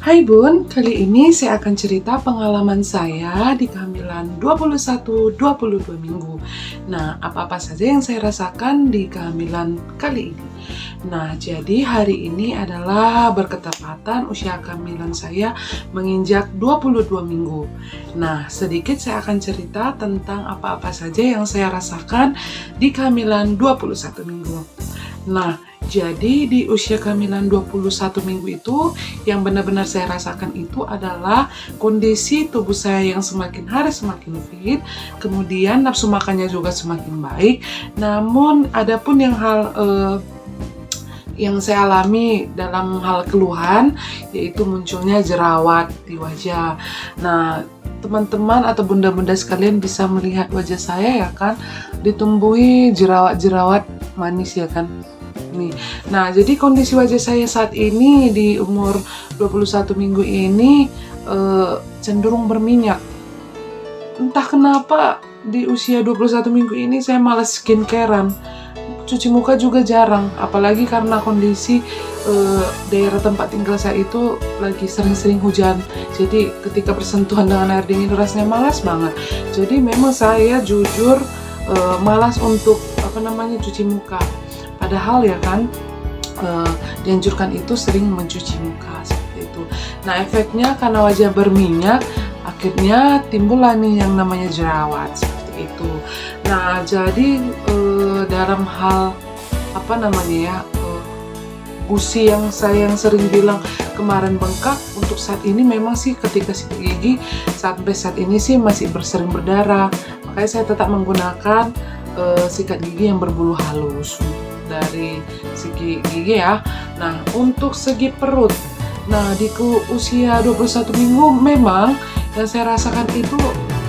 Hai Bun, kali ini saya akan cerita pengalaman saya di kehamilan 21-22 minggu. Nah, apa-apa saja yang saya rasakan di kehamilan kali ini. Nah, jadi hari ini adalah berketepatan usia kehamilan saya menginjak 22 minggu. Nah, sedikit saya akan cerita tentang apa-apa saja yang saya rasakan di kehamilan 21 minggu. Nah, jadi di usia kehamilan 21 minggu itu yang benar-benar saya rasakan itu adalah kondisi tubuh saya yang semakin hari semakin fit, kemudian nafsu makannya juga semakin baik. Namun adapun yang saya alami dalam hal keluhan yaitu munculnya jerawat di wajah. Nah, teman-teman atau bunda-bunda sekalian bisa melihat wajah saya ya kan, ditumbuhi jerawat-jerawat manis ya kan. Nah, jadi kondisi wajah saya saat ini di umur 21 minggu ini cenderung berminyak. Entah kenapa di usia 21 minggu ini saya malas skincarean. Cuci muka juga jarang, apalagi karena kondisi daerah tempat tinggal saya itu lagi sering-sering hujan. Jadi ketika bersentuhan dengan air dingin rasanya malas banget. Jadi memang saya jujur malas untuk cuci muka. Padahal ya kan dianjurkan itu sering mencuci muka seperti itu. Nah, efeknya karena wajah berminyak akhirnya timbullah nih yang namanya jerawat seperti itu. Nah, jadi dalam hal gusi yang saya sering bilang kemarin bengkak, untuk saat ini memang sih ketika sikat gigi sampai saat ini sih masih sering berdarah. Makanya saya tetap menggunakan sikat gigi yang berbulu halus dari segi gigi ya. Nah, untuk segi perut, nah di usia 21 minggu memang yang saya rasakan itu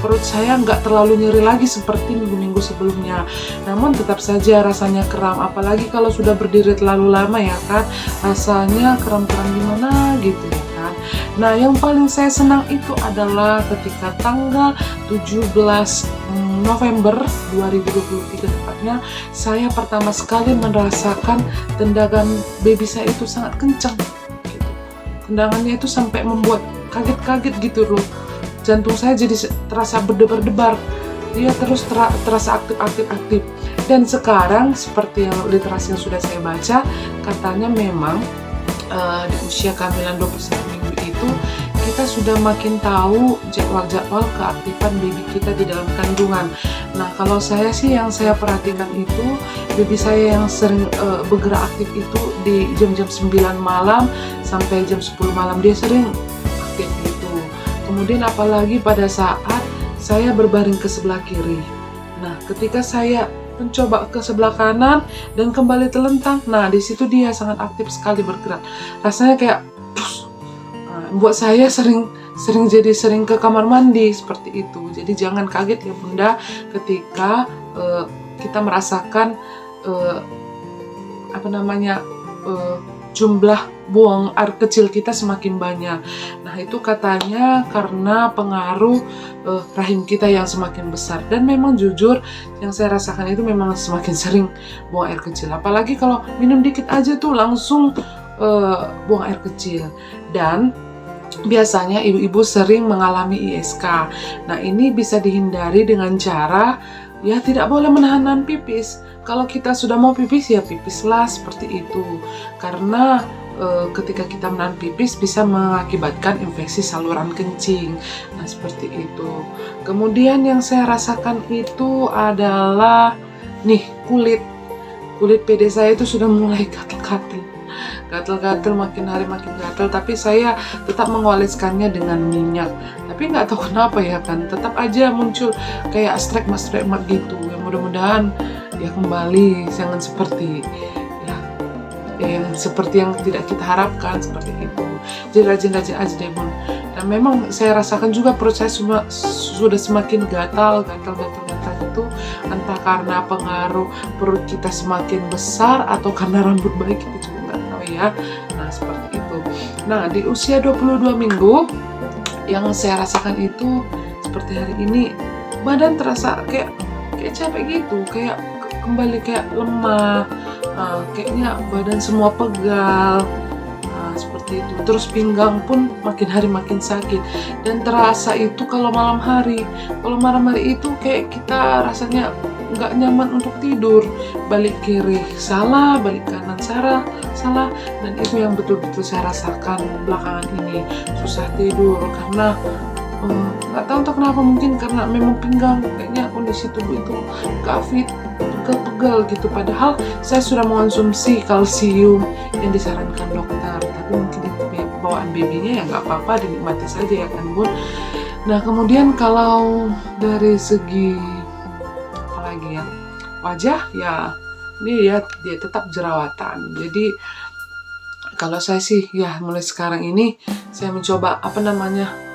perut saya nggak terlalu nyeri lagi seperti minggu-minggu sebelumnya. Namun tetap saja rasanya kram, apalagi kalau sudah berdiri terlalu lama ya kan, rasanya kram-kram gimana gitu ya kan. Nah, yang paling saya senang itu adalah ketika tanggal 17 November 2023 tepatnya, saya pertama sekali merasakan tendangan baby saya itu sangat kencang gitu. Tendangannya itu sampai membuat kaget-kaget gitu loh. Jantung saya jadi terasa berdebar-debar. Dia terus terasa aktif. Dan sekarang seperti yang literasi yang sudah saya baca, katanya memang di usia kehamilan 21 minggu itu kita sudah makin tahu jadwal-jadwal keaktifan baby kita di dalam kandungan. Nah, kalau saya sih yang saya perhatikan itu baby saya yang sering bergerak aktif itu di jam-jam 9 malam sampai jam 10 malam dia sering aktif gitu. Kemudian apalagi pada saat saya berbaring ke sebelah kiri. Nah, ketika saya mencoba ke sebelah kanan dan kembali telentang, nah di situ dia sangat aktif sekali bergerak. Rasanya kayak buat saya sering ke kamar mandi seperti itu. Jadi jangan kaget ya Bunda ketika kita merasakan jumlah buang air kecil kita semakin banyak. Nah, itu katanya karena pengaruh rahim kita yang semakin besar. Dan memang jujur yang saya rasakan itu memang semakin sering buang air kecil. Apalagi kalau minum dikit aja tuh langsung buang air kecil. Dan biasanya ibu-ibu sering mengalami ISK. Nah, ini bisa dihindari dengan cara ya tidak boleh menahan pipis. Kalau kita sudah mau pipis ya pipislah seperti itu. Karena ketika kita menahan pipis bisa mengakibatkan infeksi saluran kencing. Nah, seperti itu. Kemudian yang saya rasakan itu adalah kulit PD saya itu sudah mulai gatal-gatal makin hari makin gatal, tapi saya tetap mengoleskannya dengan minyak. Tapi nggak tahu kenapa ya kan, tetap aja muncul kayak stigma gitu. Ya mudah-mudahan dia kembali, jangan seperti yang tidak kita harapkan seperti itu. Jadi rajin-rajin aja deh Bun. Dan memang saya rasakan juga perut saya sudah semakin gatal itu, entah karena pengaruh perut kita semakin besar atau karena rambut baik, kita juga nggak tahu ya. Nah, seperti itu. Nah, di usia 22 minggu yang saya rasakan itu seperti hari ini, badan terasa kayak capek gitu, kayak kembali kayak lemah, kayaknya badan semua pegal, seperti seperti itu. Terus pinggang pun makin hari makin sakit, dan terasa itu kalau malam hari. Kalau malam hari itu kayak kita rasanya nggak nyaman untuk tidur, balik kiri salah, balik kanan salah, dan itu yang betul-betul saya rasakan belakangan ini, susah tidur karena nggak tahu entah kenapa, mungkin karena memang pinggang kayaknya kondisi tubuh itu nggak fit, pegel-pegel gitu, padahal saya sudah mengonsumsi kalsium yang disarankan dokter, tapi mungkin itu bawaan babynya ya nggak apa-apa, dinikmati saja ya kan Bun. Nah kemudian kalau dari segi apa lagi ya, wajah ya ini ya dia tetap jerawatan. Jadi kalau saya sih ya mulai sekarang ini saya mencoba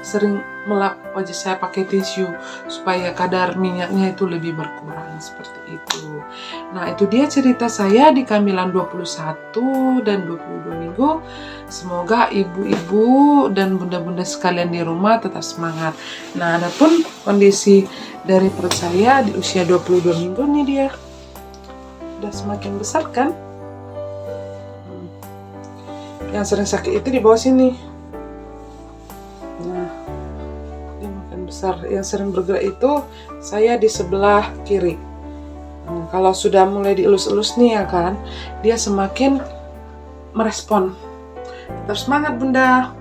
sering melap wajah saya pakai tisu supaya kadar minyaknya itu lebih berkurang seperti itu. Nah itu dia cerita saya di kehamilan 21 dan 22 minggu. Semoga ibu-ibu dan bunda-bunda sekalian di rumah tetap semangat. Nah adapun kondisi dari perut saya di usia 22 minggu nih, dia udah semakin besar kan. Yang sering sakit itu di bawah sini. Nah, ini makin besar. Yang sering bergerak itu saya di sebelah kiri. Kalau sudah mulai dielus-elus nih ya kan, dia semakin merespon. Terus semangat Bunda.